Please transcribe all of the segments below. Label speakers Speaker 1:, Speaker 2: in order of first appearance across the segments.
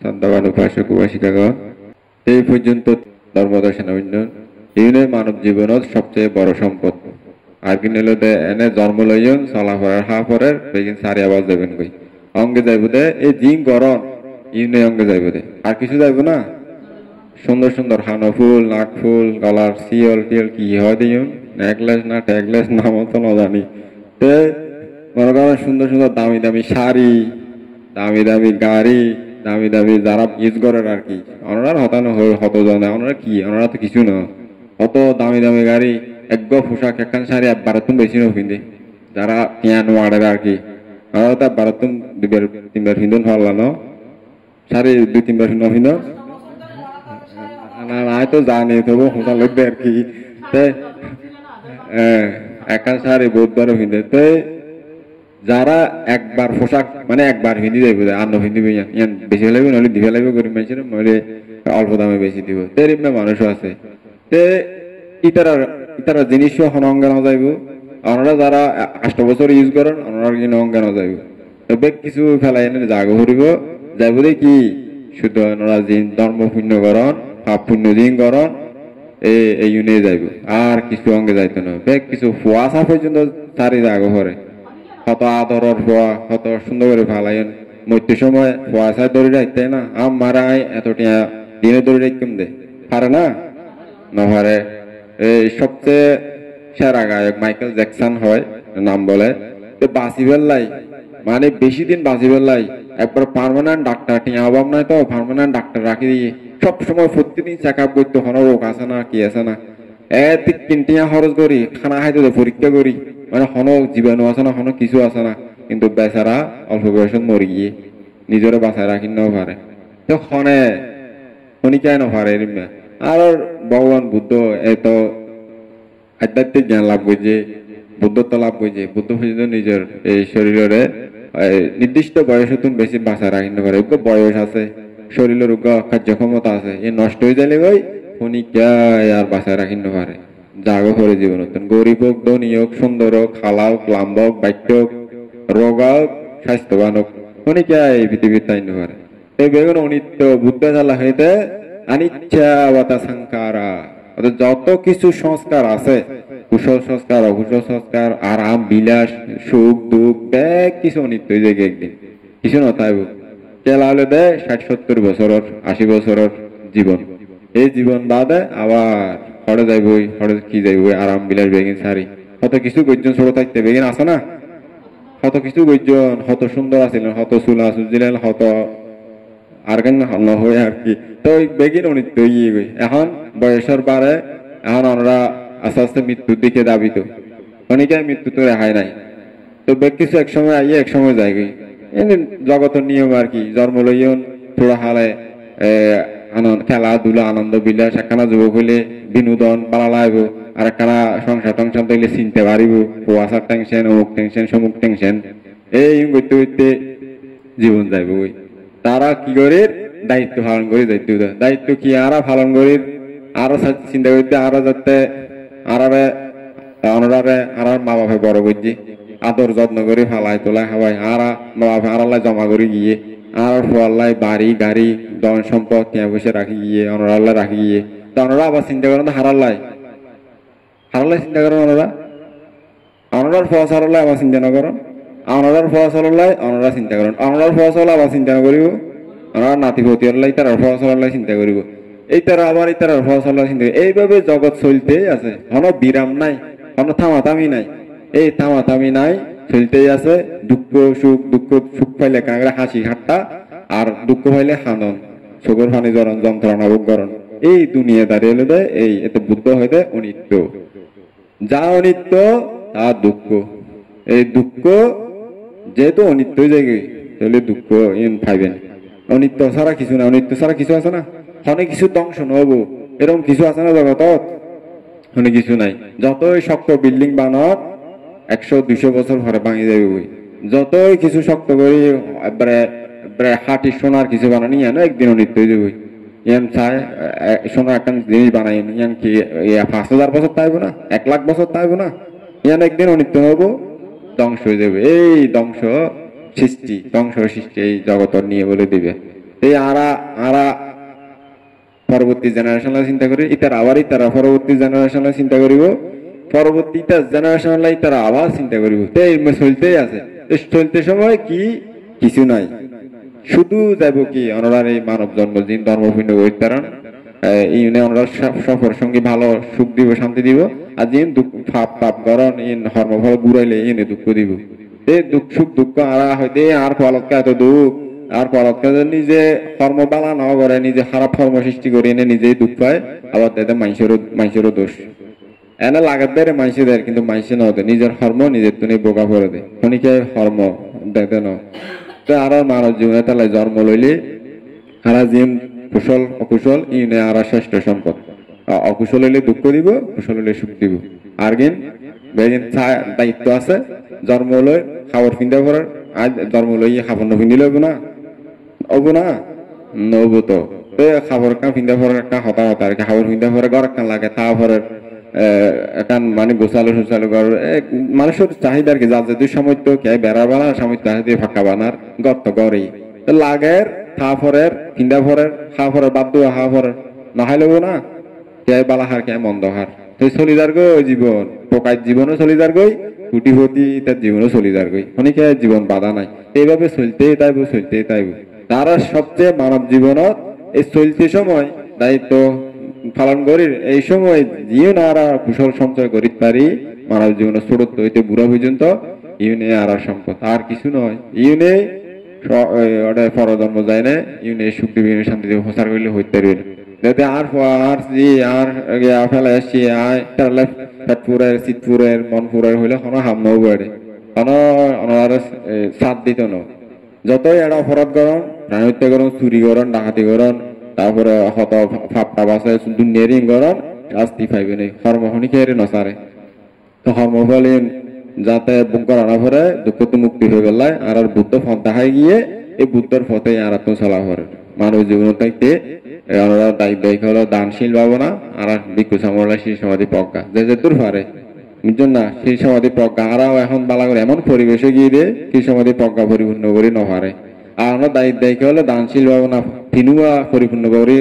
Speaker 1: শ্রদ্ধাবান উপাসক উপাসিকাগণ, এই পর্যন্ত ধর্মদর্শন উন্নয়ন ইউনে মানব জীবনত সবচেয়ে বড় সম্পদ। আর কি নিল দে এনে জন্ম লইয়ন চলাফেরার হাফরের বেগিন সারি আওয়াজ দেবেন কই অঙ্গে যাইব দে এই জিং গরম ইউনে অঙ্গে যাইব দে আর কিছু যাইব না। সুন্দর সুন্দর হানো ফুল নাক ফুল গলার সিয়ল টিয়ল কি হয় দিন নেকলেস না ট্যাগলেস নাম তো না জানি। তে মনে করেন সুন্দর সুন্দর দামি দামি শাড়ি, দামি দামি গাড়ি, দামি দামি যারা ইউজ করেন আর কি ওনারা হতানো হত জানে ওনারা কি ওনারা তো কিছু না। অত দামি দামি গাড়ি এক পোশাক একখান শাড়ি একবারে তুমি বেশি নো কিনতে যারা পিয়ান ওয়ার্ডের আর কি ওরা তো একবারে তুমি দুবার তিনবার হিন্দন হল্লানো শাড়ি দুই তিনবার হিন্দন না নাই তো জানি তবু হোটেল লাগবে আর কি। একখান শাড়ি বহুতবার হিন্দে তো যারা একবার পোশাক মানে একবার হিন্দি যাইব আর হিন্দি ইয়ান বেশি লাগবে নইলে দিবে লাগবে গরিব মানুষের নইলে অল্প দামে বেশি দিব তেরিমে মানুষও আছে। তে ইতারা জিনিসও হন অঙ্গে না যাইব ওনারা যারা 8 বছর ইউজ করেন ওনারা কিন্তু অঙ্গে না যাইব তবে কিছু ফেলাই এনে জাগ হরিব যাইব দে কি শুধু ওনারা জিন ধর্ম পুণ্য করন পাপ পুণ্য দিন করন এই ইউনে যাইব আর কিছু অঙ্গে যাইতো না বেগ কিছু ফুয়াশা পর্যন্ত সারি জাগ হরে কত আদরের ফোয়া কত সুন্দর করে ফালাইন মধ্য সময় ফুয়াশায় দড়ি রাখতে না আম মারাই এতটা দিনে দড়ি রাখতাম দে পারে না না পারে। এই সবচেয়ে সেরা গায়ক মাইকেল জ্যাকসন হয় নাম বলে বাঁচি ফেললাই মানে বেশি দিন বাঁচি ফেললাই একবার পার্মানেন্ট ডাক্তার টিয়া অভাব নাই তো পার্মানেন্ট ডাক্তার রাখি দিয়ে সব সময় প্রতিদিন চেক আপ করতে হন রোগ আছে না কি আছে না তিনটিয়া খরচ করি খানা খাইতে পরীক্ষা করি মানে হন জীবাণু আছে না হন কিছু আছে না কিন্তু বেচারা অল্প বয়সত মরি গিয়ে নিজের বাঁচায় রাখি নাও পারে তো হনে শনিকায় নপারে আর ভগবান বুদ্ধ এত আধ্যাত্মিক জ্ঞান লাভ করছে বুদ্ধত্ব লাভ করছে বুদ্ধ পর্যন্ত নিজের এই শরীরের নির্দিষ্ট বয়সে তুমি বেশি বাঁচায় রাখি না পারে বয়স আছে শরীরের কার্যক্ষমতা আছে এ নষ্ট হয়ে যাইলে ভাই শনিকায় আর বাঁচায় রাখি না পারে জাগো করে জীবন গরিব হোক ধনী হোক সুন্দর হোক খালা হোক লাম্বা হোক বাক্য হোক রোগা হোক স্বাস্থ্যবান হোক শনিকায় এই পৃথিবীর তাই না পারে এই বেগুন অনিত্য বুদ্ধ জ্বালা হইতে অনিচ্ছা সংকারা যত কিছু সংস্কার আছে কুশল সংস্কার অকুশল সংস্কার আরাম বিলাস সুখ দুঃখ ব্যাগ কিছু অনিত্য হয়ে যায় একদিন কিছু নথাইব কেলা হলে দেয় 60-70 বছরের 80 বছরের জীবন এই জীবন বাদে আবার হরে যাইবই হরে কি যাইবই আরাম বিলাস বেগিন সারি হত কিছু গর্জন ছোট থাকতে বেগিন আছে না হত কিছু গর্জন হত সুন্দর আছিলেন হত চুলা সুজিলেন হত আর কেন হয়ে আর কি তো বেগিন অনিত্য ইয়ে গই এখন বয়সের বারে এখন আমরা আস্তে আস্তে মৃত্যুর দিকে দাবিত অনেকে মৃত্যু তো রেহাই নাই তো বেগ কিছু এক সময় আইয়ে এক সময় যায় গই জগতের নিয়ম আর কি জন্ম লইয়ন থোড়া হালে খেলাধুলা আনন্দ বিলাস একখানা যুবক হইলে বিনোদন পালা লাগব আর একখানা সংসার টংসার দেখলে চিনতে পারিব কুয়াশার টেনশন অমুক টেনশন সমুক টেনশন এই করতে করতে জীবন যাইব ওই তারা কি করে দায়িত্ব পালন করে দায়িত্ব কি আরা পালন করি আরো চিন্তা করতে আরো যাতে আরারে আর মা বাপে বড় করছি আদর যত্ন করে ফালাই তোলা খাওয়াই আর মা বাপে আড়াল্লায় জমা করে গিয়ে আর ফোয়াল্লাই বাড়ি গাড়ি ধন সম্পদ টিয়া পয়সা রাখি গিয়ে অনরাল্লাহ রাখি গিয়ে তো অনরা আবার চিন্তা করেন হারাল্লাই চিন্তা করেন অনরার ফস হারাল্লাই আবার চিন্তা না করেন অনরার ফস হারাল্লাই অনরা চিন্তা করেন অনরার ফস হলে আবার চিন্তা না করিব অনরা নাতি ভতি হল্লাই তার ফস হারাল্লাই চিন্তা করিব এই তারা আবার এই তার ফস হারাল্লাই চিন্তা এইভাবে জগৎ চলতেই আছে হন বিরাম নাই হন থামাথামি নাই এই থামাথামি নাই চলতেই আছে দুঃখ সুখ পাইলে কাঁকড়া হাসি ঠাট্টা আর দুঃখ পাইলে হানন চোখের পানি জরণ যন্ত্রণা ভোগ করণ এই দুনিয়া দাঁড়িয়ে দেয় এই এত বুদ্ধ হইতে অনিত্য যা অনিত্য তা দুঃখ এই দুঃখ যেহেতু অনিত্য জায়গায় তাহলে দুঃখ ইন পাইবেন অনিত্য ছাড়া কিছু না অনিত্য ছাড়া কিছু আছে না অনেক কিছু ধ্বংস নহবো এরকম কিছু আছে না জগতত অনেক কিছু নাই যতই শক্ত বিল্ডিং বানত 100-200 বছর পরে ভাঙি যাবে বই যতই কিছু শক্ত করি একবারে হাটি সোনার কিছু বানানি ইয়ানো একদিন অনিত্য হয়ে যাবে ইয়ান চাই সোনার একটা জিনিস বানাই ইয়ান কি 5000 বছর তাইব না 1 লাখ বছর তাইব না ইয়ান একদিন অনিত্য হবো ধ্বংস হয়ে যাবে এই ধ্বংস সৃষ্টি এই জগতর নিয়ে বলে দিবে এই আরা পরবর্তী জেনারেশনলা চিন্তা করি ইতারা আবার ইতারা পরবর্তী জেনারেশনলা চিন্তা করিব পরবর্তী জেনারেশনলা ইতারা আবার চিন্তা করিব তো এই চলতেই আছে চলতে সময় কি কিছু নাই শুধু যাব কি ওনার এই মানব জন্মদিন ধর্মপূর্ণ করিতারান ইউনে ওনারা সফর সঙ্গে ভালো সুখ দিব শান্তি দিব আর যিনি দুঃখ পাপ গরণ ইন হর্মফল ঘুরাইলে ইনে দুঃখ দিব এই দুঃখ আরা হইতে আর ফলকে এত দুঃখ আর পরকে নিজে কর্ম বালা না করে নিজে খারাপ কর্ম সৃষ্টি করে এনে নিজেই দুঃখ পায় আবার তাদের মানুষেরও দোষ এনে লাগাত দেয় মানুষদের কিন্তু মানুষে না হতে নিজের কর্ম নিজের তুমি বোকা করে দেয় খনিকে কর্ম দেখতে ন তো আর মানব জীবনে তাহলে জন্ম লইলে আরা জিম কুশল অকুশল ইউনে আর শ্রেষ্ঠ সম্পদ অকুশল হইলে দুঃখ দিব কুশল হইলে সুখ দিব আর গিন বেগিন দায়িত্ব আছে জন্ম লই খাবার ফিন্দা করার আজ জন্ম লই খাবার নফিন্দি লইব না অবু না নব তো খাবার কান ফিন্দা পরে একটা হতা আর কি খাবার ফিন্দা পরে ঘর কান লাগে তা পরে একান মানে গোসালো সুসালো ঘর মানুষের চাহিদা আর কি যার যদি সময় তো কে বেড়া বানা সময় চাহিদা ফাঁকা বানার গর্ত গড়ি লাগের থা পরের ফিন্দা পরের খা পরের বাদ দেওয়া হা পরের নহাই লব না কে বালা হার কে মন্দ হার তুই চলি যার গই জীবন পোকাই জীবনও চলি যার গই কুটিপতি তার জীবনও চলি যার গই অনেকে জীবন বাধা নাই এইভাবে চলতেই তাইব তারা সবচেয়ে মানব জীবনত এই চলতে সময় দায়িত্ব পালন করি এই সময় যিও না আর কুশল সঞ্চয় করিতে পারি মানব জীবনের ছোট হইতে বুড়া পর্যন্ত ইউনে আর সম্পদ আর কিছু নয় ইউনে পরজন্ম যায় না ইউনে সুখ দিবি শান্তি দেব প্রচার করলে হইতে পারবে যাতে আর ফেলা আসছি পেটপুরের চিতপুরের মনপুরের হইলে কোনো হাম নও বাড়ে কোনো সাথ দিত ন যতই এটা অপরাধ করন প্রাণ হত্যা করন চুরি করন ডাকাতি করন তারপরে হত ফাপটা বাসে দুনিয়ারিং করন শাস্তি পাইবে নেই কর্মখনি খেয়ে নসারে তো কর্মফল যাতে বুক করানো পরে দুঃখ তো মুক্তি হয়ে গেল আর বুদ্ধ ফল দেখাই গিয়ে এই বুদ্ধর পথে আর তো চলা করে মানব জীবন থাকতে দায়িত্ব হলো দানশীল ভাবনা আর ভিক্ষু সামলা সেই সমাধি প্রজ্ঞা যে দূর পারে বুঝছেন না সেই সমাধি প্রজ্ঞা আরাও এখন বালা করে এমন পরিবেশে গিয়ে দিয়ে সেই সমাধি প্রজ্ঞা পরিপূর্ণ করে নপারে আর আমরা দায়িত্ব হলো দানশীল ভাবনা তিনুয়া পরিপূর্ণ করে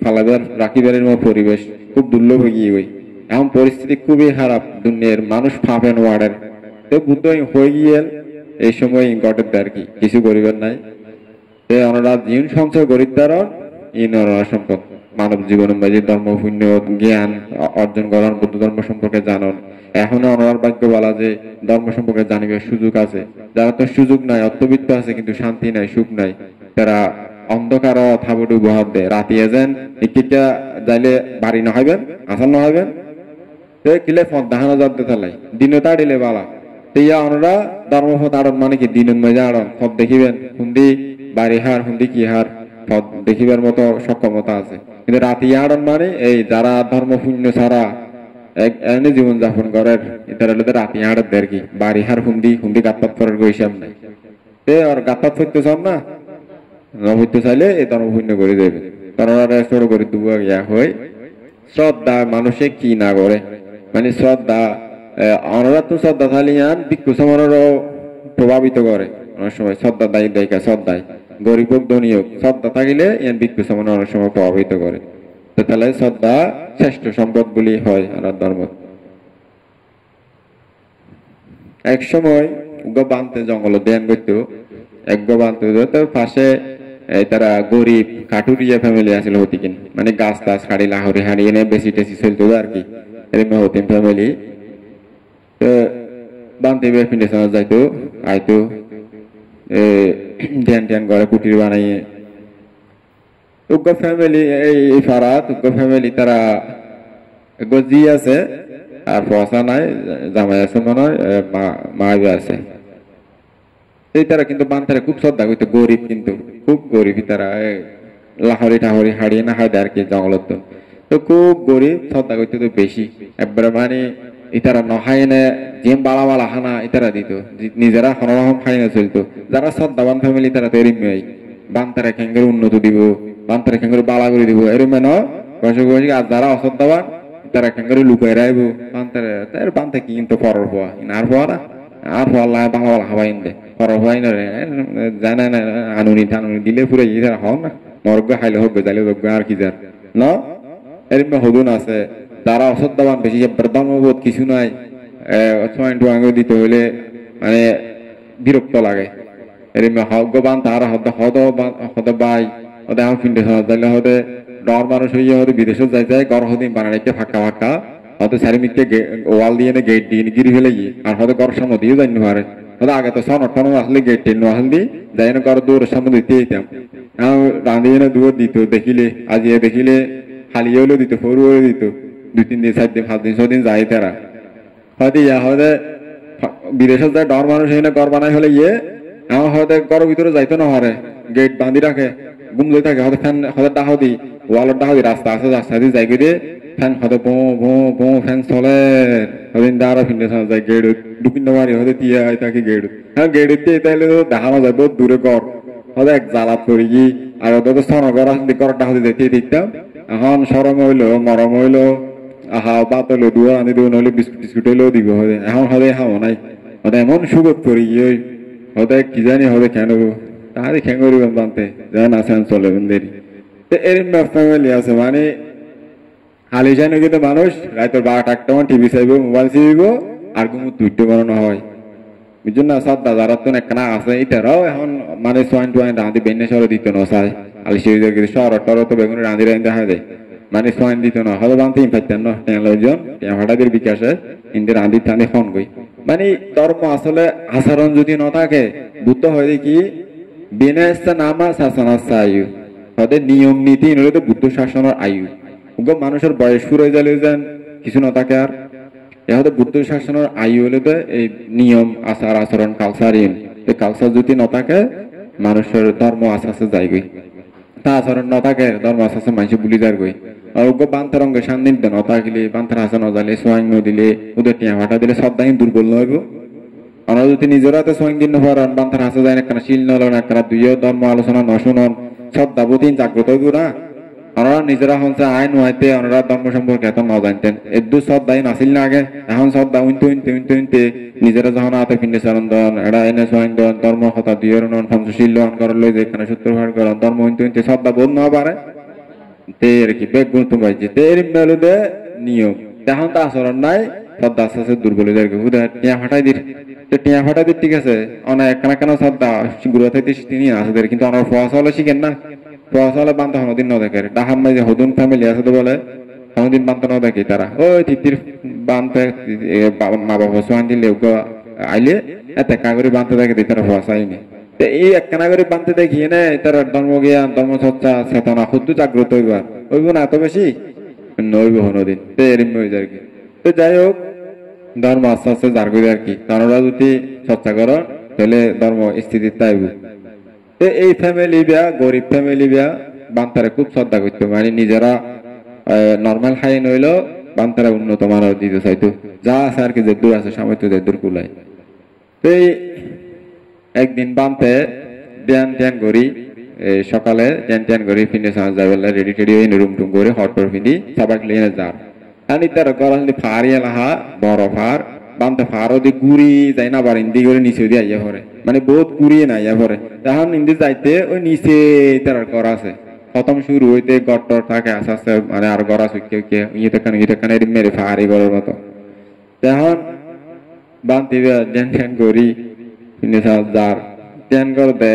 Speaker 1: ফালাবার রাখিবার পরিবেশ খুব দুর্লভ হয়ে গিয়ে এখন পরিস্থিতি খুবই খারাপ দুনিয়ার মানুষ ফাঁপেন ওয়ার্ডের তো বুদ্ধ হয়ে গিয়ে এই সময় ঘটে আর কি কিছু করিবার নাই ওনারা জীবন সঞ্চয় করিতার সম্পদ মানব জীবনের মাঝে ধর্ম পুণ্য জ্ঞান অর্জন করার বুদ্ধ ধর্ম সম্পর্কে জানন এখনো ওনার ভাগ্য বলা যে ধর্ম সম্পর্কে জানিবার সুযোগ আছে যারা তো সুযোগ নাই অর্থবিত্ত আছে কিন্তু শান্তি নাই সুখ নাই তারা অন্ধকার থাবটু বহাব দেয় রাতে যেন ইকিটা যাইলে বাড়ি না হইবেন আসার না হইবেন কিলে ফদ দাহানো যাতে তালাই দিনে তাড়িলে বালা সেইয়া ওনারা ধর্মপথ আড়ন মানে কি দিনের মাঝে আড়ন ফদ দেখিবেন হুন্দি বাড়ি হার হুন্দি কি হার ফদ দেখিবার মতো সক্ষমতা আছে কিন্তু রাতে আড়ন মানে এই যারা ধর্ম পুণ্য ছাড়া এনে জীবন যাপন করার এটার হলে রাতে আড়ত দেয় কি বাড়ি হার হুন্দি গাতপাত করার হিসাব নাই আর গাতপাত করতে চান না হইতে চাইলে এই ধর্ম পুণ্য করে দেবে কারণ ছোট করে দুয়া ইয়া হয় শ্রদ্ধা মানুষে কি না করে মানে শ্রদ্ধা ওনারা তো শ্রদ্ধা থালিয়ান ভিক্ষু সমানেরও প্রভাবিত করে অনেক সময় শ্রদ্ধা দায়িকা শ্রদ্ধায় গরিব হোক ধনী হোক শ্রদ্ধা থাকিলে ইয়ান ভিক্ষু সমান অনেক সময় প্রভাবিত করে তো তাহলে শ্রদ্ধা শ্রেষ্ঠ সম্পদ বলি হয় আমার ধর্ম এক সময় বানতে জঙ্গল ধ্যান করতো এক বানতে পাশে তারা গরিব কাঠুরিয়া ফ্যামিলি আছিল হতিকিন মানে গাছ টাছ হাড়ি লাহরি হাড়ি এনে বেশি টেসি চলতো আর কি এরকম হতিন ফ্যামিলি বানতে ফিন্ডেশন যাইতো আইতো ধ্যান ট্যান করে কুটির বানাইয়ে উগ্র ফ্যামিলি এই ফারাত উগ্র ফ্যামিলি তারা জি আছে আর পয়সা নাই জামাই আছে মনে হয় মা আছে এই তারা কিন্তু বান্তারা খুব শ্রদ্ধা করতো গরিব কিন্তু খুব গরিব তারা লাহরি টাহরি হারিয়ে না হয় আর কি জঙ্গলত তো খুব গরিব শ্রদ্ধা করতো তো বেশি একবারে মানে ইতারা নহাই না যে বালা বালা হানা ইতারা দিত নিজেরা হনরহম খাই না চলতো যারা শ্রদ্ধাবান ফ্যামিলি তারা তো এরম বান্তারা খেঙ্গের উন্নত দিব বান্তারা খেঙ্গের বালা করে দিব এরম ন আর যারা অশ্রদ্ধাবান তারা খেঙ্গের লুকাই রাখবো বান্তারা বান্তা কি কিন্তু পরের পোয়া আর পোয়া না আর পোয়া বালা বালা হাওয়াই দে হয় না রে জানা না আনুনি টানুনি দিলে পুরো ইয়ে হও না নরক খাইলে হোক যাইলে যোগ্য আর কি যার ন এরকম হদুন আছে যারা অশ্রদ্ধাবান বেশি ধর্মবোধ কিছু নাই সোয়াইন টোয়াইন দিতে হইলে মানে বিরক্ত লাগে এরকম হজ্ঞবান তারা হদ বাই হদে এখন ফিন্ডে যাইলে হদে ডর মানুষ হইয়া হদে বিদেশে যাই যায় গড় হদিন বানাই রেখে ফাঁকা ফাঁকা হয়তো চারিমিকে ওয়াল দিয়ে গেট দিয়ে গিরি ফেলে আর হয়তো গড়ের সামনে দিয়ে জানি পারে হয়তো আগে তো সন টন আসলে গেট টেন আসল দি যাই না গড় দূরের সামনে দিতে যেতাম রাঁধিয়ে না দূর দিত দেখিলে আজিয়ে দেখিলে খালি হলেও দিত সরু হলেও দিত 2-3 দিন 4 দিন 5 দিন 6 দিন যায় তারা হয়তো ইয়া হয়তো বিদেশে যায় ডর মানুষ হয়ে ঘর বানাই হলে ইয়ে আমার হয়তো ঘরের ভিতরে যাইতো না হারে গেট বাঁধি রাখে ঘুম লই থাকে হয়তো ফ্যান হয়তো ডাহ দি ওয়ালের ডাহ দি রাস্তা আছে রাস্তা দিয়ে যাই দিয়ে ফ্যান হয়তো বো ফ্যান চলে হদিন দাঁড়া ফিন্ডে যায় গেট ঢুকিন মারি হয়তো তিয়া তাকে গেট হ্যাঁ গেট দিয়ে তাইলে দেখানো যায় বহুত দূরে ঘর হয়তো এক জ্বালাত করি কি আর ওদের তো সন ঘর আসলে ঘর ডাহ দিয়ে দেখতে দেখতাম এখন সরম হইলো মরম হইলো আহা বাত হইলো দুয়া আনি দিব নইলে বিস্কুট টিস্কুট হইলেও দিব হবে এখন হয়তো খাওয়া নাই হয়তো এমন সুগত করি গিয়ে হয়তো কি জানি হবে কেন তাহারে খেং করিবেন বানতে যেন আসেন চলে দেরি তো এরকম ফ্যামিলি আছে মানে হালিশানে কিন্তু মানুষ রাতের 12টা টিভি চাইব মোবাইল চাইব আর ঘুমুত দুইটা বানানো হয় বুঝছেন না সব দাদারা তো একখানা আছে এটারাও এখন মানে সোয়াইন টোয়াইন রাঁধি বেনে সরে দিত না চাই আলিশে শহর টর তো বেগুন রাঁধি রাঁধি দেখা দেয় মানে সোয়াইন দিত না হয়তো বানতে পাইতেন না টেনজন হঠাৎ বিকাশে ইন্দি রাঁধি টানি ফোন গই মানে ধর্ম আসলে আচরণ যদি না থাকে বুদ্ধ হয় কি বিনয়স্তা নামা শাসনার আয়ু হয়তো নিয়ম নীতি নইলে তো বুদ্ধ শাসনের আয়ু মানুষের বয়স শুরু হয়ে গেলে যেন কিছু না থাকে আর হয়তো বুদ্ধ শাসনের আয়ু হলে তো এই নিয়ম আচার আচরণ কালচার কালচার যদি না থাকে মানুষের ধর্ম আস্তে আস্তে যায়গই তা আচরণ না থাকে ধর্ম আস্তে আস্তে মানুষ বুলি যার গই আর বান্তার অঙ্গে সান্দিন দেন না থাকলে বান্তার হাসা না যালে সোয়াইং দিলে ওদের টিয়া ভাটা দিলে সব দায়ী দুর্বল নইব আমরা যদি নিজের হাতে সোয়াইং দিন পারেন বান্তার হাসা যায় না শিল নলেন একটা দুইও ধর্ম আলোচনা ন শুনন সব দাবতীন জাগ্রত হইব না ওনারা নিজেরা হচ্ছে আইন হইতে ওনারা ধর্ম সম্পর্কে এত না জানতেন এদু সব দায়ী নাছিল না আগে এখন সব দা উনতে নিজেরা যখন হাতে পিণ্ডে চারণ দেন এটা এনে সোয়াইং দেন ধর্ম কথা দিয়ে পঞ্চশীল করার লই যেখানে সূত্র ভার করেন ধর্ম উনতে সব দা বোধ না পারে আর কি বেগ গুরুত্ব পাইছে তের মেলুদে নিয়ম তখন তো আচরণ নাই সব আস্তে আস্তে দুর্বল হয়ে যায় টিয়া ফাটাই দির টিয়া ফাটাই দির ঠিক আছে অনেক একখানা কেন সব দা গুরু থাকতে তিনি আছে কিন্তু আমার ফোয়াশা হলে শিখেন না ফোয়াশা হলে বান্ধা হনদিন ন দেখে ডাহাম মাই যে হদুন ফ্যামিলি আছে তো বলে হনদিন বান্ধা ন দেখি তারা ওই তিতির বান্ধে মা বাবা সোহান দিলে আইলে এত কাগরি বান্ধতে দেখে তারা ফোয়াশা আইনি এই একখানা করে বানতে দেখিয়ে নে তার ধর্ম জ্ঞান ধর্ম চর্চা চেতনা শুদ্ধ জাগ্রত হইবার হইব না এত বেশি নইব কোনোদিন তো এরম হয়ে যায় তো যাই হোক ধর্ম আস্তে আস্তে জার করে আর কি তারা যদি চর্চা করো তাহলে ধর্ম স্থিতি তাইব এই ফ্যামিলি বিয়া গরিব ফ্যামিলি বিয়া বান্তারে খুব শ্রদ্ধা করতো মানে নিজেরা নর্মাল খাই নইলেও বান্তারা উন্নত মানের দিতে চাইতো যা আছে আর কি যে দূর আছে সামর্থ্য যে দূর কুলাই তো একদিন বানতে ধ্যান করি সকালে ধ্যান করি ফিনে যাই রেডি টেডি হয়ে রুম টুম করে হট করে ফিনি সবাই লিয়ে যার আমি তার গড়ালি ফাড়িয়ে লাহা বড় ফার বানতে ফারও দি গুড়ি যাই না আবার ইন্দি করে নিচে দিয়ে আইয়া পরে মানে বহুত গুড়িয়ে না আইয়া পরে তখন ইন্দি যাইতে ওই নিচে তার ঘর আছে প্রথম শুরু হইতে গড় থাকে আস্তে আস্তে মানে আর ঘর আছে কেউ ইয়ে কানে মেরে ফাড়ি ঘরের মতো তখন বানতে ধ্যান করি যার জ্ঞান করতে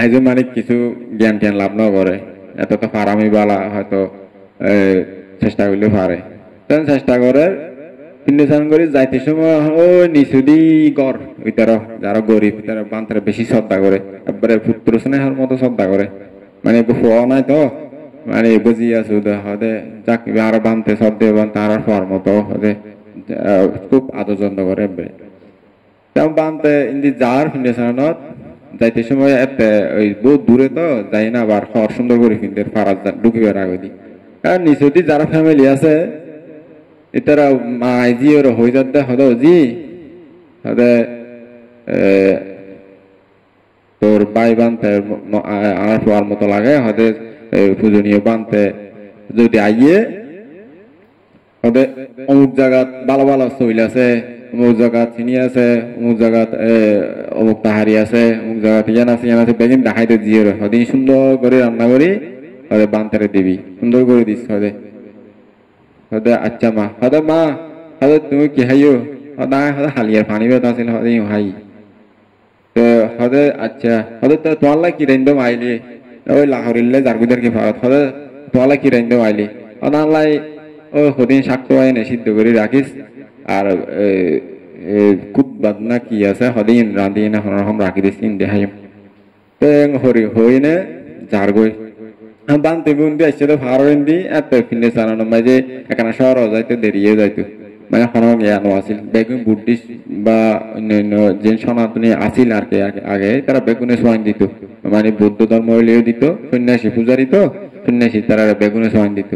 Speaker 1: আইজ মানে কিছু জ্ঞান ট্যান লাভ না করে এত তো ফারামি বালা হয়তো চেষ্টা করলে পারে তখন চেষ্টা করে পিন্ডেশন করে যাইতে সময় ওই নিচুদি গড় ওই তারা যারা গরিব তারা বান্তারা বেশি শ্রদ্ধা করে একবারে পুত্র স্নেহের মতো শ্রদ্ধা করে মানে ফোয়া নাই তো মানে বুঝি আছো হদে যাক আরো বানতে শ্রদ্ধে বানতে আর ফোয়ার মতো হদে খুব আদর যত্ন করে তেমন বানতে ইন্দি যার ফিন্ডেশনত যাইতে সময় ওই বহুত দূরে তো যাই না আবার খর সুন্দর করে ফিন্দের ফারাজ ঢুকিবার আগে দি আর নিচে যারা ফ্যামিলি আছে এটারা মাইজি ওর হয়ে যাতে হদে জি হদে তোর বাই বানতে আমার ফোয়ার মতো লাগে হদে পূজনীয় বানতে যদি আইয়ে হদে অমুক জায়গা ভালো ভালো চইল আছে অমুক জায়গা চিনি আছে, অমুক জায়গা অমুক তাহারি আছে, অমুক জায়গা ইয়ান আছে বেগিন দেখাইতে দিয়ে সদিন সুন্দর করে রান্না করি হদে বান্তারে দিবি সুন্দর করে দিস হদে হদে আচ্ছা মা হদে তুমি কি হাইও হদে হদে হালিয়ার পানি বেত আছিল হদে হাই তো হদে আচ্ছা হদে তো তোয়াল্লা কি রেন্দম আইলি ওই লাহরিল্লে জারগুদার কি ভারত হদে তোয়াল্লা কি রেন্দম আইলি অনাল্লাই ও হদিন শাক তো আইনে সিদ্ধ করে রাখিস আর কুতবাদ না কি আছে হদিন রাঁধি না হরহম রাখি দিস ইন দেহাই তো হরি হইনে জারগই বানতে বুন্দি আসছে তো ভারন্দি এত ফিনে চালানো মাঝে এখানে শহর যাইতো দেরিয়ে যাইতো মানে হনক ইয়ানো আছিল বেগুন বুদ্ধিস বা অন্যান্য যে সনাতনী আছিল আর কি আগে তারা বেগুনে সোয়াইন দিত মানে বৌদ্ধ ধর্ম হইলেও দিত সন্ন্যাসী পূজারি তো সন্ন্যাসী তারা বেগুনে সোয়াইন দিত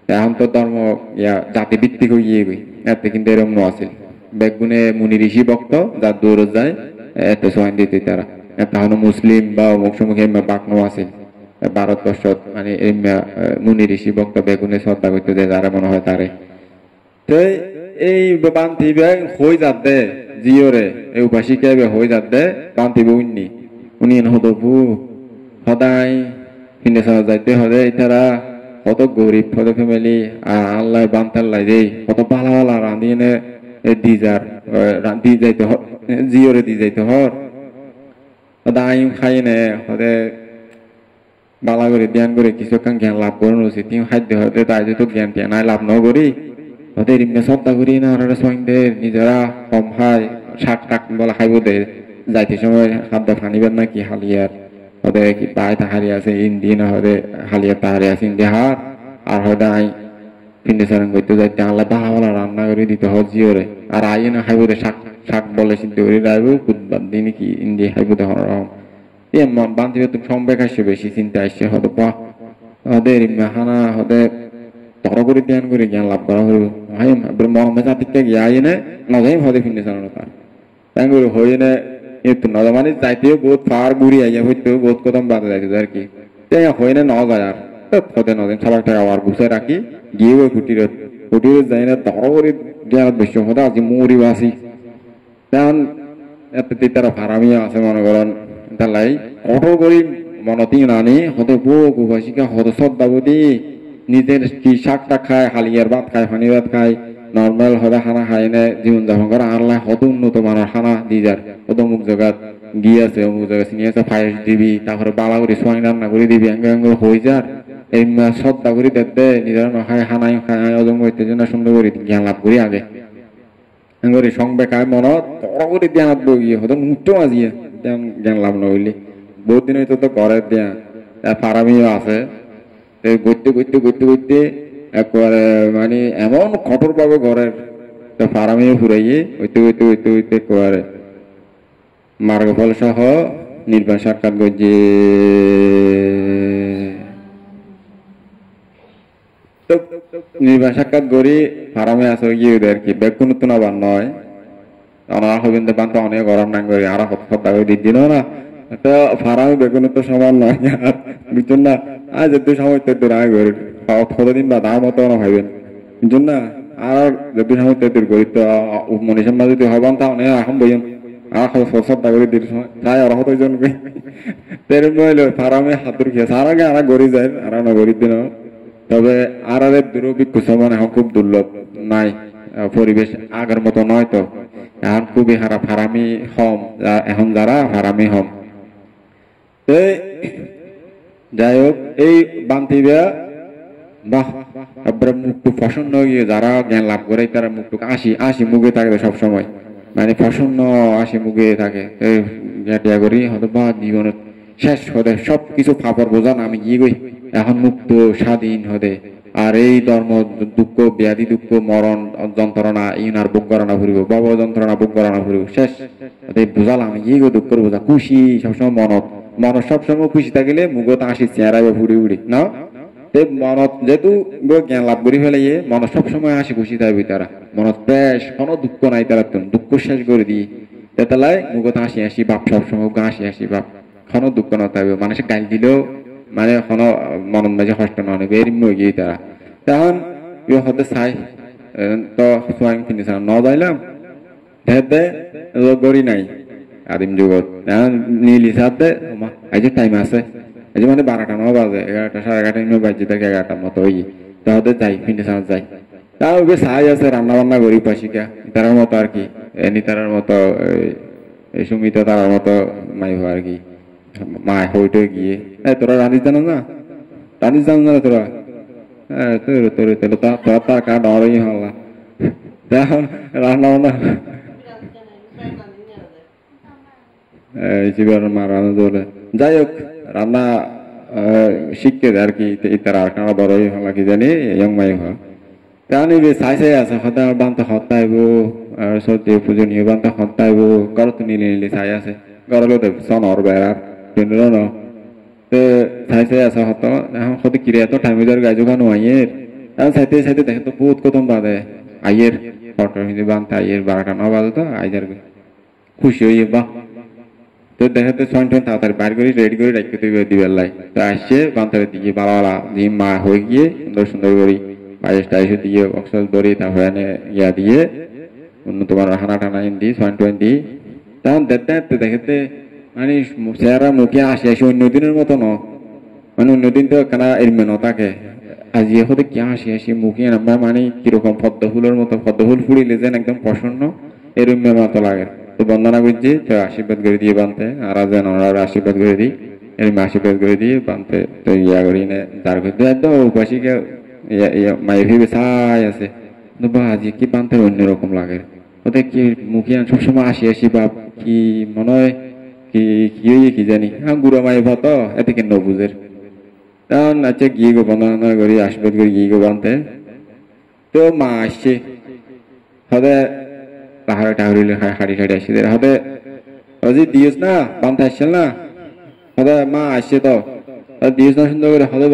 Speaker 1: এখন তো ধর্ম ইয়া জাতি ভিত্তিক হয়ে গই এতে কিন্তু এরকম আছিল বেগুনে মুনি ঋষি ভক্ত যার দূর যায় এত সোয়াইন দিত তারা তাহলে মুসলিম বা অমুক সমুখে বাকনো আছিল ভারতবর্ষত মানে মুনি ঋষি ভক্ত বেগুনে শ্রদ্ধা করতে দেয় যারা মনে হয় তারে তো এই বান্তি হয়ে যাতে জিওরে এই উপাসিকা হয়ে যাতে বান্তিব উনি হদবু সদায় ফিনেশন যাইতে হদে তারা কত গরিব কত ফ্যামিলি আর আল্লাহ বান্তার লাই দেই কত ভালো ভালো রাঁধি এনে দি যাইতে জিওরে দি যাইতে হর সদায় খাই নে হদে বালা করে ধ্যান করে কিছু জ্ঞান লাভ করুন উচিত খাদ্য হতে তাই তো জ্ঞান জ্ঞান লাভ ন করি ওদের এমনি শ্রদ্ধা করি না ওরা সঙ্গদের নিজেরা কম খায় শাক টাক বলা খাইব দে যাইতে সময় খাদ্য ফানিবেন না কি হালিয়ার ওদের কি পায় তাহারি আছে ইন্দি না হলে হালিয়ার তাহারি আছে ইন্দি হার আর হয়তো আই ফিন্ডেশন করতে যাইতে আল্লাহ ভালো ভালো রান্না করে দিতে হয় জিওরে আর আই না খাইব দে শাক শাক বলে সিদ্ধ করে রাইব কুদবাদ দিন কি ইন্দি খাইব দে হরম বান্তিবে তুমি সম্বেক আসছে বেশি চিন্তা আসছে হয়তো বা ওদের হানা হতে তর করে ধ্যান করে জ্ঞান লাভ করা হইব মন মেজা থেকে গিয়ে নে নজাই হতে ফিনে চালানো তার তাই করে হয়ে নে একটু নজা মানে যাইতেও বহুত ফার ঘুরি আইয়া হইতেও বহুত কদম বাদে যাইতে আর কি তাই হয়ে না যায় আর হতে নজেন সবাই টাকা আবার গুছাই রাখি গিয়ে ওই কুটির যাই না তর করে জ্ঞান বেশি হতে আজ মুড়ি বাসি তেমন এত তারা ফারামিয়া আছে মনে করেন তালাই কঠোর করি মনতি নানি হতে বুক উপাসিকা হতে শ্রদ্ধাবতী নিজের কি শাকটা খায় হালিয়ার ভাত খায় পানি ভাত খায় নর্মাল হতে খানা খায় না জীবন যাপন করে আল্লাহ হত উন্নত মানের খানা দিয়ে যার হত অমুক জায়গা গিয়ে আছে অমুক জায়গা চিনি আছে ফাইস দিবি তারপরে বালা করে সোয়াই রান্না করে দিবি এঙ্গে হয়ে যার এই শ্রদ্ধা করি দেখবে নিজেরা নখায় হানাই খায় অজম হইতে জন্য সুন্দর করে জ্ঞান লাভ করি আগে এঙ্গরি সংবে খায় মনত বড় করে জ্ঞান লাভ গিয়ে হতো মুক্ত আজিয়ে জ্ঞান লাভ নইলি বহুত দিন হয়তো তো ঘরের দেয়া ফারামিও আছে করতে একবারে মানে এমন কঠোর পাবে ঘরের ফারামিও ফুরাইয়ে হইতে একবারে মার্গফল সহ নির্বাণ সাক্ষাৎ গজ্জে নির্বাণ সাক্ষাৎ করি ফারামে আছে গিয়ে আর কি ব্যাগ কোনো তো আবার নয় অনার হবেন বান তো অনেক গরম না করি আর হত্যা করে দিন না তো ফারামে বেগুন তো সমান নয় আর বুঝছেন না আর যেতে সময় তো আগে করে কতদিন বা দাম মতো ভাবেন বুঝছেন না আর যেতে সময় তো করি তো মনীষের মাঝে যদি হবান তা অনেক এখন বইন আর সত্তা করে দিতে সময় তাই আর হতো জন তেরম হইলো ফারামে হাতুর খেয়ে সার আগে আর গড়ি যায় আর না গড়ি দিন তবে আর দুরভিজ্ঞ সমান এখন খুব দুর্লভ নাই পরিবেশ আগের মতো নয় তো এখন খুবই ফারামি হম এখন যারা ফারামি হম যাই হোক এই বান্তিবা বাহ মুখটুক প্রসন্ন গিয়ে যারা জ্ঞান লাভ করে তারা মুখটুক আসি মুখে থাকে সবসময় মানে প্রসন্ন আসি মুখে থাকে জ্ঞাটিয়া করি হয়তো বা জীবন শেষ হতে সবকিছু ফাপড় বোঝান আমি কি কই এখন মুক্ত স্বাধীন হতে আর এই ধর্ম দুঃখ ব্যাধি দুঃখ মরণ যন্ত্রণা ইনার বুক করানো ফুরিব বাবা যন্ত্রণা বুক করানো ফুরিব শেষ বুঝালাম কি গো দুঃখ বোঝা খুশি সবসময় মনত সবসময় খুশি থাকিলে মুখত আসি চেহারা ফুড়ি উড়ি না মনত যেহেতু জ্ঞান লাভ করি ফেলে মনত সবসময় আসি খুশি থাকবি তারা মনত বেশ কোনো দুঃখ নাই তারা দুঃখ শেষ করে দিই তেতালায় মুখত আসি বাপ সবসময় আসি বাপ কোনো দুঃখ না থাকবে মানুষের গাল দিলেও মানে কোনো মনের মাঝে কষ্ট না নেবে এরম গিয়ে তারা তখন হতে চাই তো সোয়াইং ফিনিশার ন যাইলাম দেখতে গড়ি নাই আদিম যুগত নীলি সাথে এই যে টাইম আছে এই যে মানে 12টা 9 বাজে 11টা 11:30 বাজে থেকে 11টার মতো হই তাহলে যাই ফিনে সাথে যাই তাও ওই সাই আছে রান্না বান্না করি পাশিকা তার মতো আর কি এনি তার মতো এই সুমিতা তার মতো মাই আর কি মা হইতে গিয়ে তোরা রাঁধিস জানো না রাঁধিস জানো না তোরা তোর তোর তোর তোর তার কাঠ অরই হল্লা রান্না বান্না মারানো ধরে যাই হোক রান্না শিখতে আর কি তারা আর কানা বড়ই হলা কি জানি ইয়ং মাই হয় কারণ এই চাই চাই আছে সদায় বান্ত হতাইব আর সত্যি পূজনীয় বান্ত হতাইব ঘরত নিলে নিলে চাই আছে ঘরলো দেব সনর বেড়ার ট্রেনের ন তো চাই চাই আছে হত এখন সত্যি কিরে এত টাইম ধরে গাইজ খানো আইয়ের এখন চাইতে চাইতে দেখে তো বহুত কতম বাদে আইয়ের ফটো হিন্দি বানতে আইয়ের 12টা 9 বাজে তো আইজার খুশি হইয়ে বাহ তো দেখাতে সন্টন তাড়াতাড়ি বাইর করে রেডি করে রাখতে দিবার লাই তো আসছে বান্তরে দিকে বালা জিম মা হয়ে গিয়ে সুন্দর সুন্দর করে বাইশ টাইশ দিয়ে অক্সল দড়ি তারপরে ইয়া দিয়ে অন্য তোমার হানা টানা দি সন্টন দি তখন দেখতে দেখাতে মানে চেহারা মুখে আসি আসি অন্য দিনের মতো ন মানে অন্যদিন তো কেনা এরমে ন থাকে আজি হতে কি আসি আসি মুখে আমরা মানে কিরকম পদ্ম ফুলের মতো পদ্ম ফুল ফুড়িলে যেন একদম প্রসন্ন এরমের মতো লাগে তো বন্দনা করছি তো আশীর্বাদ করে দিয়ে বানতে আর যেন ওনারা আশীর্বাদ করে দিই এরম আশীর্বাদ করে দিয়ে বানতে তো ইয়া করি না তার করতে একদম উপাসীকে মায়ের ভেবে ছাই আছে আজি কি বানতে অন্যরকম লাগে ওদের কি মুখে সবসময় আসি আসি বাপ কি মনে হয় কি কি জানি হ্যাঁ গুড়া মায়ের ভত এতে কেন বুঝের তখন আচ্ছা গিয়ে গো বন্দনা করি আশীর্বাদ করে গিয়ে গো বানতে তো মা আসছে হতে পাহাড়ে টাহরিলে হাড়ি হাড়ি আসছে হতে রাজি দিয়েছ না বানতে আসছেন না হতে মা আসছে তো দিয়েছ না সুন্দর করে হতে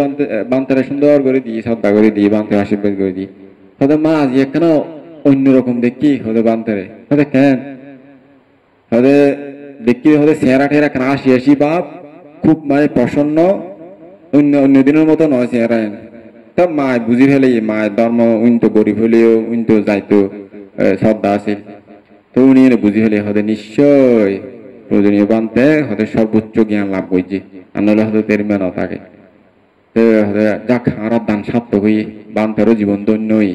Speaker 1: বানতে সুন্দর করে দিয়ে শ্রদ্ধা করে দিয়ে বানতে আশীর্বাদ করে দিই হতে মা আজ কেন অন্যরকম দেখি হতে বানতে হতে কেন হতে দেখি হতে চেহারা টেরা কেন আসি আসি বাপ খুব মানে প্রসন্ন অন্য দিনের মতো নয় চেহারা তা মা বুঝি ফেলে মায়ের ধর্ম উইনতো গরিব হলেও উইনতো যাইতো শ্রদ্ধা আছে তো উনি বুঝি ফেলে হতে নিশ্চয় প্রয়োজনীয় বানতে হতে সর্বোচ্চ জ্ঞান লাভ করছি আর নাহলে হতে তের মেনা থাকে যাক আর দান সার্থক হই বানতেরও জীবন ধন্য হই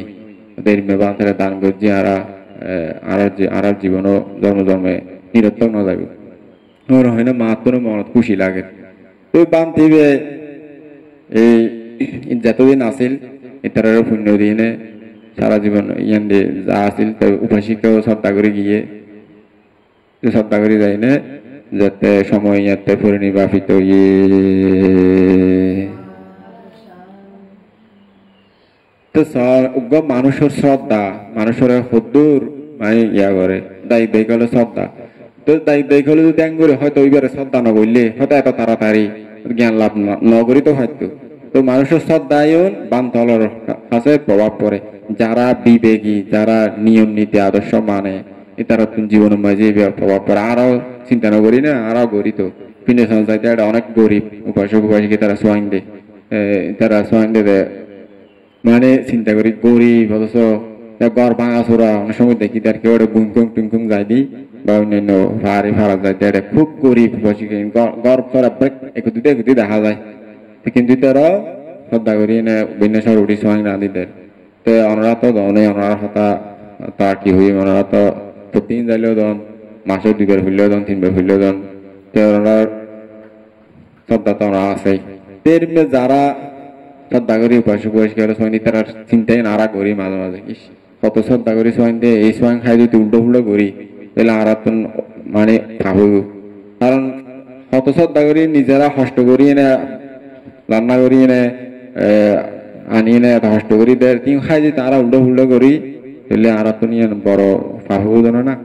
Speaker 1: তের মে বানতের দান করছি আর জীবনও জন্ম জন্মে নিরর্থক না যাবে ওর হয় না মা তোর মনত খুশি লাগে তো বানতে এই যতদিন আসিল এটারও পুণ্য দিনে সারা জীবন ইয়ান দিয়ে যা আসিল উপাসিকাও শ্রদ্ধা করে গিয়ে শ্রদ্ধা করে যাই না যাতে সময় ইয়াতে পরিনির্বাপিত তো মানুষের শ্রদ্ধা মানুষের হদ্দুর মানে ইয়া করে দায়িত্ব দেখলে শ্রদ্ধা তো দায়িত্ব দেখলে যদি করে হয়তো ওইবারে শ্রদ্ধা না করলে হয়তো এত তাড়াতাড়ি জ্ঞান লাভ নগরী তো হয়তো তো মানুষের শ্রদ্ধায়ন বানতলের কাছে প্রভাব পড়ে যারা বিবেকী যারা নিয়ম নীতি আদর্শ মানে তারা জীবনের মাঝে প্রভাব পড়ে আরো চিন্তা না করি না আরো গরিত পিনে সংস্থায় এটা অনেক গরিব উপাসক উপাসিকে তারা সোয়াইন দেয় তারা সোয়াইন দেয় মানে চিন্তা করি গরিব অথচ গড় ভাঙা চোরা অনেক সময় দেখি তার কেউ গুমকুম টুমকুম যাই দি বা অন্যান্য ভারী ভাড়া যায় খুব গরিব উপাসিকে গড় চড়া একটু দেখা যায় কিন্তু তারা শ্রদ্ধা করি না বিন্যাসের উঠি সোয়াইন রাঁধিদের তো ওনারা তো দনে ওনার হতা তার কি হই ওনারা তো প্রতিদিন যাইলেও দন মাসে 2বার হইলেও দন 3বার হইলেও দন তো ওনার শ্রদ্ধা তো ওনারা আছে তের যারা শ্রদ্ধা করি উপাসক উপাসিকা সোয়াইনি তারা চিন্তাই নারা করি মাঝে মাঝে কত শ্রদ্ধা করি সোয়াইন দিয়ে এই সোয়াইন খাই যদি উল্টো ফুল্টো করি তাহলে আর মানে ভাবো কারণ কত শ্রদ্ধা করি নিজেরা কষ্ট করি না রান্না করি না আনি না কষ্ট করি দেয় তিন খাই যদি তারা উল্টো ফুল্টো করি তাহলে আর তো নিয়ে বড় পাবো জানো না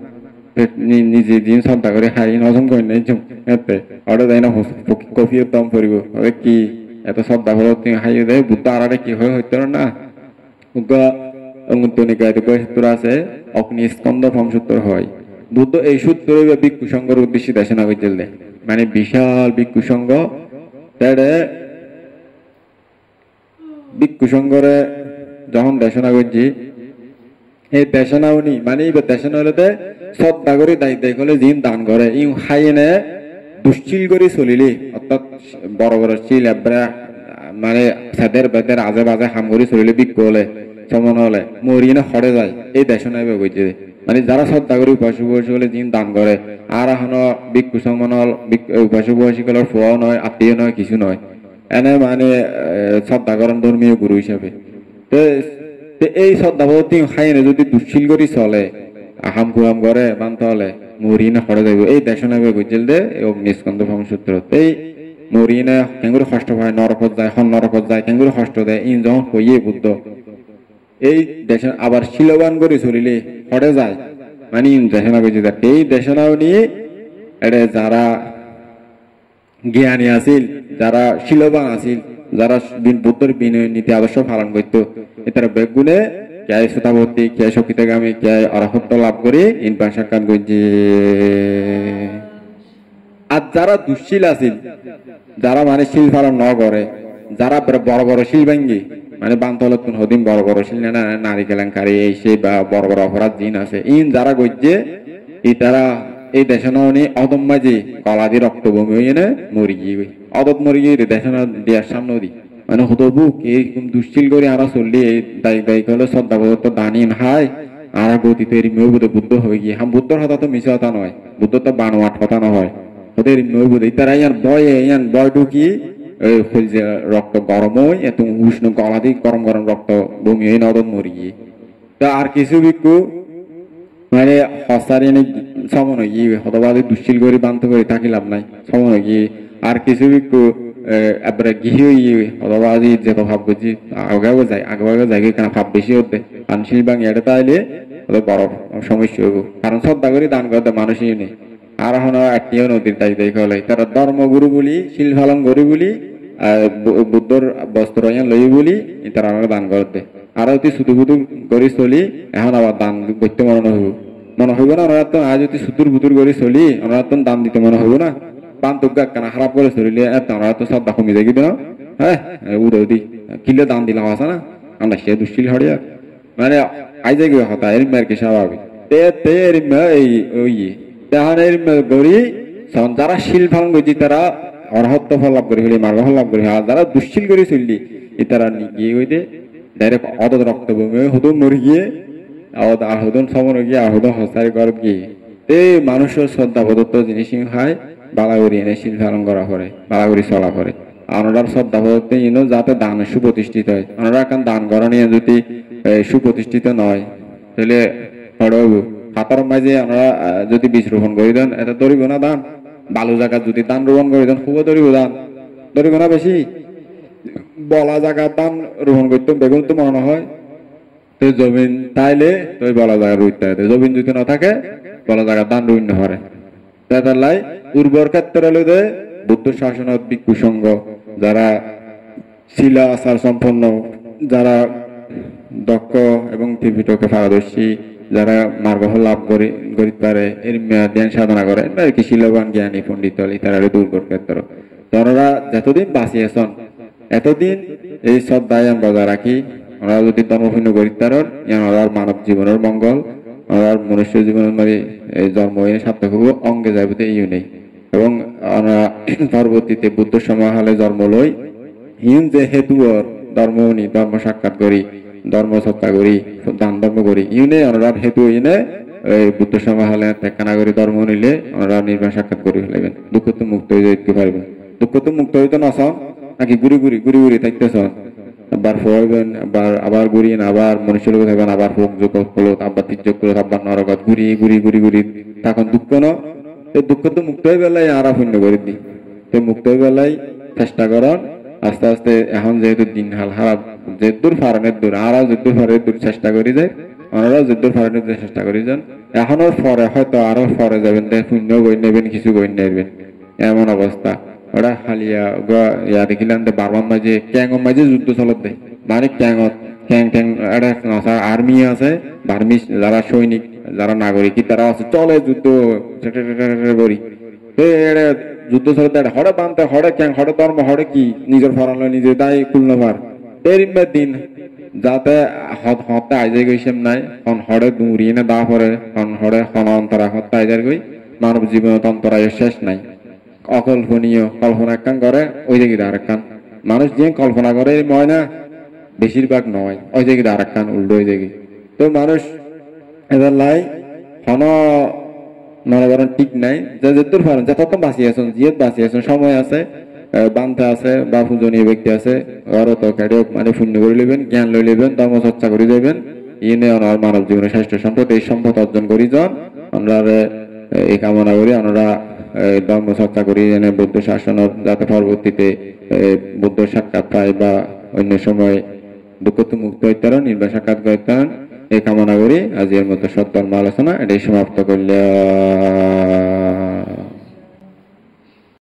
Speaker 1: নিজে দিন শ্রদ্ধা করে খাই নজম করি নাই এতে অর্ডার দেয় না কফির দম পড়িব কি এত শ্রদ্ধা হলো তুমি খাইয়ে দেয় বুদ্ধ আড়ারে কি হয় হইতে না সূত্র আছে অগ্নি স্কন্দ ফর্ম সূত্র হয় বুদ্ধ এই সূত্র ভিক্ষু সংঘের উদ্দেশ্যে দেশনা করছিল মানে বিশাল ভিক্ষু সংঘ ভিক্ষু সংঘরে যখন দেশনা করছি এই দেশনা উনি মানে দেশনা হলে শ্রদ্ধা করে দায়িত্ব দায়ী করলে জিন দান করে ইউ খাইনে দুশ্চিল করে চলিলি অর্থাৎ বড় বড় চিল এবরা মানে সাদের বেদের আজে বাজে হাম করে চলিলে বিক্ষ হলে সমান হলে মরিয়ে হরে যায় এই দেশনা বুঝছে মানে যারা শ্রদ্ধা করে উপাসক হলে জিন দান করে আর এখনো বিক্ষু সমান উপাসক বয়সীগুলোর ফোয়া নয় আত্মীয় নয় কিছু নয় এনে মানে শ্রদ্ধা করেন ধর্মীয় গুরু হিসাবে তো এই শ্রদ্ধাভক্তি খাইনে যদি দুশ্চিল করে চলে আহাম কুহাম করে বানতে হলে মরিয়ে হরে যাইব এই দেশনা বুঝছিল দে অগ্নিস্কন্ধ ভ্রমসূত্র এই মরিয়ে কেঙ্গুরি কষ্ট হয় নরকত যায় হন নরকত যায় কেঙ্গুরি কষ্ট দেয় ইন যখন হইয়ে বুদ্ধ এই দেশে আবার শিলবান করে চলিলে হরে যায় মানে দেশনা বুঝে দেয় এই দেশনাও নিয়ে এটা যারা জ্ঞানী আছিল যারা শিলবান আছিল যারা বুদ্ধের বিনয় নীতি আদর্শ পালন করতো এটার বেগুনে কে শ্রোতাবর্তী কে শক্তিগামী কে অরহত্ব লাভ করে ইনপান সাক্ষাৎ করছে আর যারা দুশ্চিল আছিল যারা মানে শিল পালন ন করে যারা বড় বড় শিল ভাঙ্গি মানে বান্তলত হদিন বড় বড় শিল না নারী কেলেঙ্কারি এই সেই বা বড় বড় অপরাধ জিন আছে ইন যারা গজ্জে এই তারা এই দেশনানি অদম মাঝে কলাদি রক্তভূমি হয়ে না মরি গিয়ে অদত মরি গিয়ে দেশনা দেওয়ার সামনে দি মানে হতো বুক এইরকম দুশ্চিল করে আরা চললি এই দায়ী হলে শ্রদ্ধা বদত্ত দানিন হাই আর গতি তৈরি মেয়ে বোধ বুদ্ধ হয়ে গিয়ে হাম বুদ্ধর হতা তো মিশে হতা নয় বুদ্ধ তো বানোয়াট হতা নয় ওদের মেয়ে বোধ তারা ইয়ান বয় ঢুকি যে রক্ত গরম হয় এত উষ্ণ গলাদি গরম গরম রক্ত বমি হয়ে নদন মরি গিয়ে তা আর কিছু বিক্ষু মানে হসারি সমন গিয়ে হতবাদী দুশ্চিল করে বান্ত করে থাকি লাভ নাই সমন গিয়ে আর কিছু বিক্ষু এবারে গিয়ে হতবাদী যে ভাব বুঝি আগাও যায় আগে যায় কেন ভাব বেশি হতে আর শিলবাং এটা তাইলে বড় সমস্যা হবো কারণ শ্রদ্ধা করে দান করতে মানুষই নেই আর এখন আত্মীয় নদীর দায়ী হলে তারা ধর্মগুরু বলি শিল ফালন করি বলি বুদ্ধর বস্ত্র লই বলি তারা আমাকে দান করতে আর অতি শুধু বুধু করে চলি এখন আবার দান করতে মনে হইব না ওনারা তো আজ অতি সুতুর বুতুর করে চলি ওনারা তো দান দিতে মনে হইব না পান তো কেনা খারাপ করে চলিলে ওনারা তো শ্রদ্ধা কমে যাই না হ্যাঁ উদি কিলে দান দিলাম আছে না আমরা সে দুশ্চিল হরিয়া মানে আই যাই হতা এর মেয়ের কি স্বাভাবিক যারা শিল ফালন করছি তারা অরহত্ব ফল লাভ করে হলে মার্গ ফল লাভ করে আর যারা দুশ্চিল করে চললি তারা গিয়ে হইতে ডাইরেক্ট অদত রক্ত বমি হদন মরে গিয়ে আহদন সমন গিয়ে আহদন হস্তারি কর গিয়ে এই মানুষের শ্রদ্ধা প্রদত্ত জিনিস খায় বালাগুড়ি এনে শিল ফালন করা করে বালাগুড়ি চলা করে আনার শ্রদ্ধা প্রদত্ত ইনো যাতে দান সুপ্রতিষ্ঠিত হয় আনারা এখন দান করা নিয়ে যদি সুপ্রতিষ্ঠিত নয় তাহলে হাতার মাঝে আমরা যদি বীজ রোপণ করে দেন এটা ধরিব না দান বালু জায়গা যদি দান রোপণ করে দেন খুব ধরিব দান ধরিব না বেশি বলা জায়গা দান রোপণ করতে বেগুন তো মনে হয় তো জমিন তাইলে তো বলা জায়গা রুইতে হয় জমিন যদি না থাকে বলা জায়গা দান রুইন হরে তাই উর্বর ক্ষেত্রে লইতে বুদ্ধ শাসনত ভিক্ষু সংঘ যারা শিলা আচার সম্পন্ন যারা দক্ষ এবং ত্রিপিটকে পারদর্শী যারা মার্গ লাভ করিতে পারে এর ধ্যান সাধনা করে আর কি শিলবান জ্ঞানী পণ্ডিত তারা দুর্গর ক্ষেত্র তারা যতদিন বাঁচিয়েছেন এতদিন এই শ্রদ্ধায় বজায় রাখি ওরা যদি ধর্মপূর্ণ করিতে পারেন ওনার মানব জীবনের মঙ্গল ওনার মনুষ্য জীবনের মানে জন্ম হয়ে সার্থক হবো অঙ্গে যাইবতে ইউ নেই এবং ওরা পরবর্তীতে বুদ্ধ সমাহালে জন্ম লই হিন যে হেতু ধর্ম সাক্ষাৎ করি ধর্ম সত্তা করি দান ধর্ম করি ইউনে ওনার হেতু ইনে বুদ্ধ সমাহালে ত্যাগ করি ধর্ম নিলে ওনারা নির্বাণ সাক্ষাৎ করে ফেলবেন দুঃখ তো মুক্ত হয়ে যেতে পারবেন দুঃখ তো মুক্ত হইতে না সন নাকি ঘুরি ঘুরি থাকতেছন আবার ফোয়াইবেন আবার ঘুরিয়ে আবার মনুষ্য লোক থাকবেন আবার ফোক যোগ হলো আবার তির্যক করলো আবার নরকত ঘুরি তখন দুঃখ ন এই দুঃখ তো মুক্ত হয়ে বেলায় আরা পুণ্য করে দিই তো মুক্ত হয়ে বেলায় চেষ্টা করেন আস্তে আস্তে এখন যেহেতু দিন হাল খারাপ যেদূর ফারানের দূর আর যেদূর ফারের দূর চেষ্টা করি যায় ওনারাও যেদূর ফারানের দূর চেষ্টা করি যান এখনো পরে হয়তো আরো পরে যাবেন পুণ্য বই নেবেন কিছু বই নেবেন এমন অবস্থা ওরা হালিয়া ইয়া দেখিলাম বারবার মাঝে ক্যাঙর মাঝে যুদ্ধ চলত দেয় মানে ক্যাং আর্মি আছে বার্মি যারা সৈনিক যারা নাগরিক তারা আছে চলে যুদ্ধ করি যুদ্ধ চলতে হরে বানতে হরে ক্যাং হরে ধর্ম হরে কি নিজের ফরানো নিজে তাই খুলনো পার এর দিন যাতে হতে আইজে গইছেম নাই হন হড়ে দূরি না দা পরে হন হড়ে হন অন্তরা হতে আইজার গই মানব জীবনত অন্তরায় শেষ নাই অকল্পনীয় কল্পনা একখান করে ওই দিকে আর একখান মানুষ যে কল্পনা করে ময়না বেশিরভাগ নয় ওই দিকে আর একখান উল্টো ওই দিকে তো মানুষ এদের লাই হন মনে করেন ঠিক নাই যে যেতুর পারেন যত বাঁচিয়েছেন জিয়ত বাঁচিয়েছেন সময় আছে বান্ধা আছে বা পূজনীয় ব্যক্তি আছে আরো তো মানে পুণ্য করে লইবেন জ্ঞান লই লইবেন ধর্ম চর্চা করে যাবেন ইনে অনার মানব জীবনের স্বাস্থ্য সম্পদ এই সম্পদ অর্জন করি যান আমরা এই কামনা করি আমরা ধর্ম চর্চা করি এনে বৌদ্ধ শাসনের যাতে পরবর্তীতে বৌদ্ধ সাক্ষাৎ পায় বা অন্য সময় দুঃখ মুক্ত হইতে নির্বাণ সাক্ষাৎ করতে এই কামনা করি আজ এর মতো সৎ ধর্ম আলোচনা এটাই সমাপ্ত করলে